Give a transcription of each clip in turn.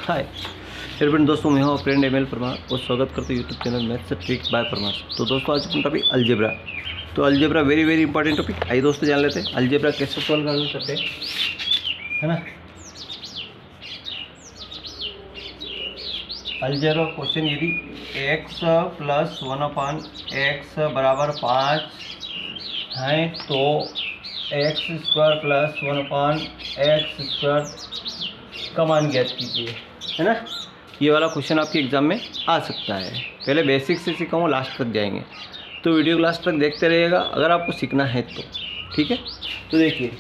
Hi friend, दोस्तों मैं हूँ फ्रेंड एमएल परमार और स्वागत करते हैं YouTube channel maths trick bye Parmar. तो दोस्तों आज अपना टॉपिक अलजेब्रा। तो अलजेब्रा वेरी इंपॉर्टेंट टॉपिक। आइए दोस्तों जान लेते हैं अलजेब्रा कैसे सॉल्व करते हैं, है ना। अलजेब्रा क्वेश्चन यदि x + 1/x बराबर 5 है तो x² + 1/x² का मान ज्ञात कीजिए, है ना। ये वाला क्वेश्चन आपके एग्जाम में आ सकता है। पहले बेसिक से सिखाऊँ, लास्ट तक जाएंगे, तो वीडियो लास्ट तक देखते रहिएगा अगर आपको सीखना है तो, ठीक है। तो देखिए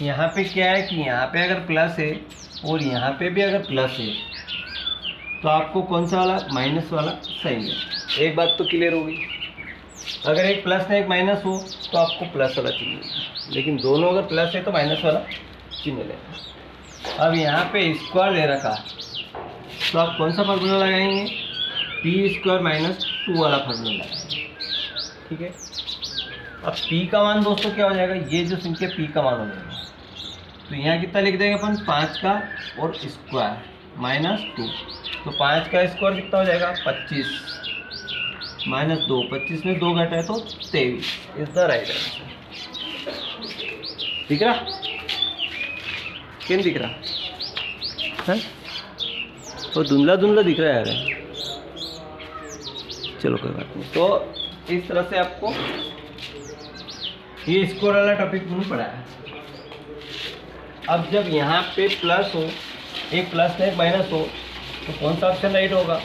यहाँ पे क्या है कि यहाँ पे अगर प्लस है और यहाँ पे भी अगर प्लस है तो आपको कौन सा वाला माइनस वाला सही है। एक बात तो क्लियर होगी, अगर एक प्लस ने एक माइनस हो तो आपको प्लस वाला चाहिए, लेकिन दोनों अगर प्लस है तो माइनस वाला चिन्ह लेना। अब यहाँ पे स्क्वायर दे रखा तो आप कौन सा फार्मूला लगाएंगे, p² - 2 वाला फार्मूला लगाएंगे, ठीक है। अब p का मान दोस्तों क्या हो जाएगा, ये जो संख्या p का मान हो जाएगा, तो यहाँ कितना लिख देंगे अपन 5 का और स्क्वायर -2, तो 5 का स्क्वायर कितना हो जाएगा 25 -2, 25 में 2 घटा है तो 23 इज द राइट आंसर। दिख रहा, क्यों दिख रहा है, तो धुंधला दिख रहा है यार। चलो कोई बात नहीं। तो इस तरह से आपको ये स्कोर वाला टॉपिक नहीं पढ़ा है। अब जब यहाँ पे प्लस हो, एक प्लस ने एक माइनस हो, तो कौन सा ऑप्शन राइट होगा,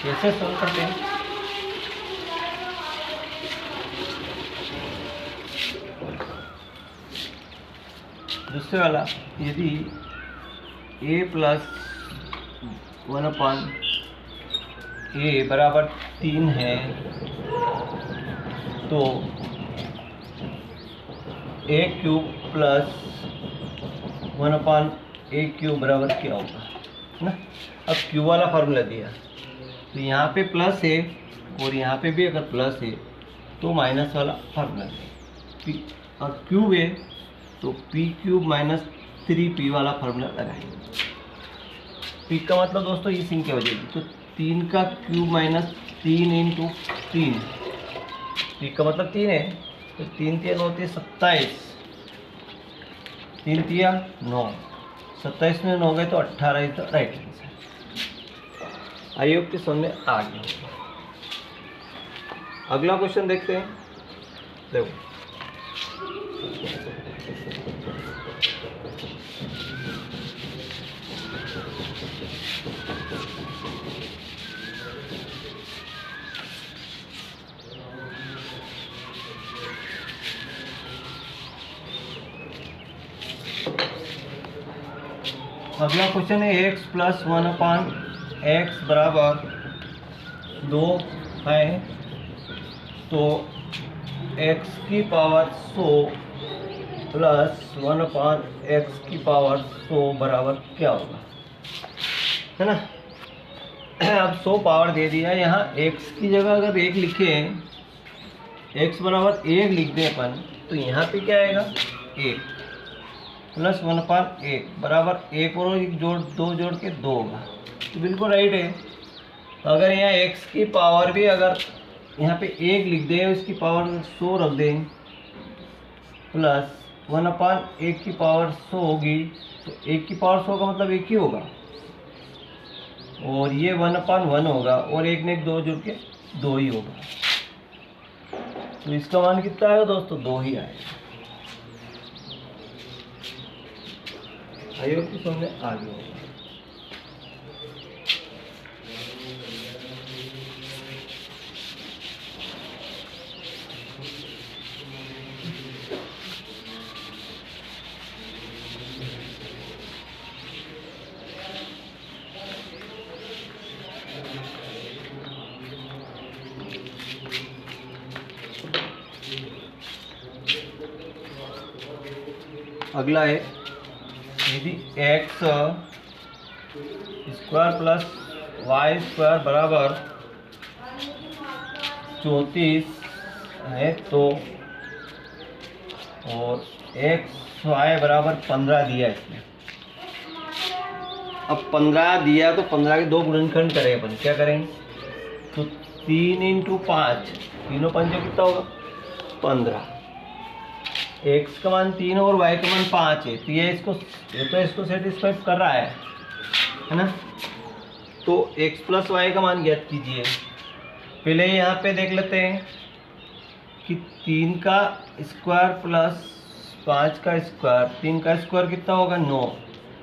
कैसे सोल्व करते हैं। दूसरे वाला यदि a + 1/a बराबर 3 है तो a³ + 1/a³ बराबर क्या होगा, है ना। अब क्यू वाला फार्मूला दिया तो यहाँ पे प्लस है और यहाँ पे भी अगर प्लस है तो माइनस वाला फार्मूला है, और क्यूब है तो p³ - 3p वाला फार्मूला लगाएंगे। p का मतलब दोस्तों ये संख्या हो जाएगी, तो 3 का क्यूब - 3 × 3, p का मतलब 3 है, तो 3 × 3 होते 27, 3 × 3 = 9, 27 में 9 गए तो 18 is the right answer. I hope कि समझ में आ गया। अगला क्वेश्चन देखते हैं। देखो अगला क्वेश्चन है x + 1/x बराबर 2 है तो x⁴ + 1/x⁴ बराबर क्या होगा, है ना। अब 100 पावर दे दिया, यहाँ x की जगह अगर 1 लिखे, x बराबर 1 लिख दें अपन, तो यहाँ पे क्या आएगा 1 + 1/1 बराबर 1 और 1 जोड़ 2 जोड़ के 2 होगा, तो बिल्कुल राइट है। तो अगर यहाँ x की पावर भी अगर यहाँ पे 1 लिख दें, इसकी पावर 100 रख दें, प्लस 1/1 100 होगी, तो 1 की पावर 100 का मतलब 1 ही होगा, और ये 1/1 होगा, और 1 ने 2 जोड़ के 2 ही होगा, तो इसका मान कितना आएगा दोस्तों, 2 ही आएगा। आयोग की समझ में आ गया होगा। अगला है यदि x² + y² बराबर 34 है तो, और x y बराबर 15 दिया इसमें, अब 15 दिया तो 15 के 2 गुणनखंड करें अपन, क्या करेंगे? तो 3 × 5, तीनों पंचों कितना होगा? 15। x का मान 3 और y का मान 5 है, तो ये तो इसको सेटिस्फाई कर रहा है ना। तो x + y का मान ज्ञात कीजिए। पहले यहाँ पे देख लेते हैं कि 3 का स्क्वायर प्लस 5 का स्क्वायर, 3 का स्क्वायर कितना होगा? 9,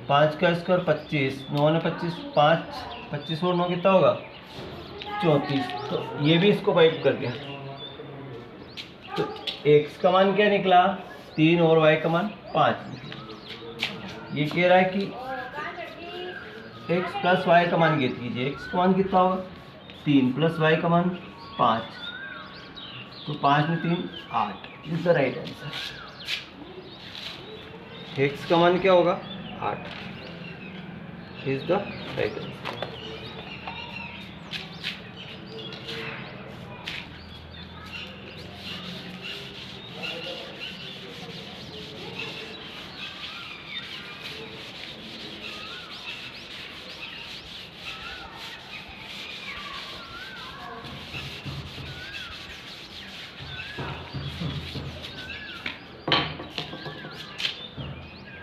5 का स्क्वायर 25, 9 ने 25, 5 25 और 9 कितना होगा? 34। तो ये भी इसको वाइप कर गया। तो x का मान क्या निकला? 3 और y का मान 5 निकला। ये कह रहा है कि x + y का मान ज्ञात कीजिए। x का मान कितना होगा? 3 + y का मान 5, तो 5 में 3 8 is the right answer. x का मान क्या होगा? 8 इज द राइट आंसर।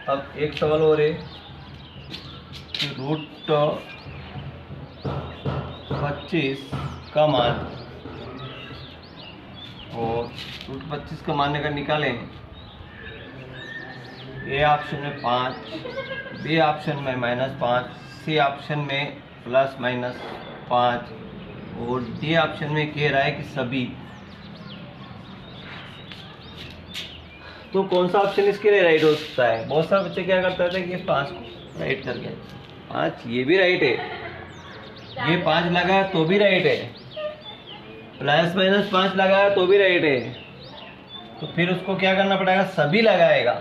अब एक सवाल और है कि √25 का मान, और √25 का मान अगर निकालें, ए ऑप्शन में 5, बी ऑप्शन में -5, सी ऑप्शन में ±5 और डी ऑप्शन में कह रहा है कि सभी, तो कौन सा ऑप्शन इसके लिए राइट हो सकता है? बहुत सारे बच्चे क्या करते थे कि 5 को राइट कर गए। 5 ये भी राइट है, ये 5 लगाया तो भी राइट है, ±5 लगाया तो भी राइट है। तो फिर उसको क्या करना पड़ेगा? सभी लगाएगा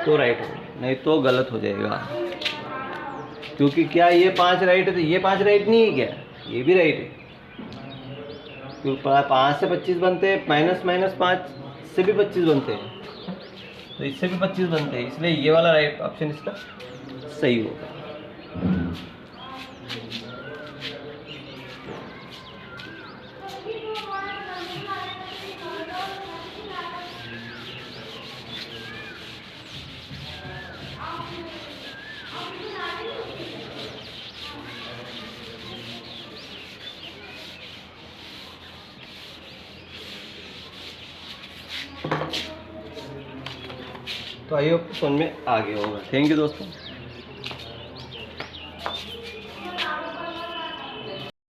तो राइट हो, नहीं तो गलत हो जाएगा। क्योंकि क्या ये 5 राइट है तो ये 5 राइट नहीं है क्या? ये भी राइट है। 5 से 25 बनते हैं, -5 से भी 25 बनते हैं, तो इससे भी 25 बनते हैं, इसलिए ये वाला राइट ऑप्शन इसका सही होगा। तो आई होप समझ में आ गया होगा। थैंक यू दोस्तों।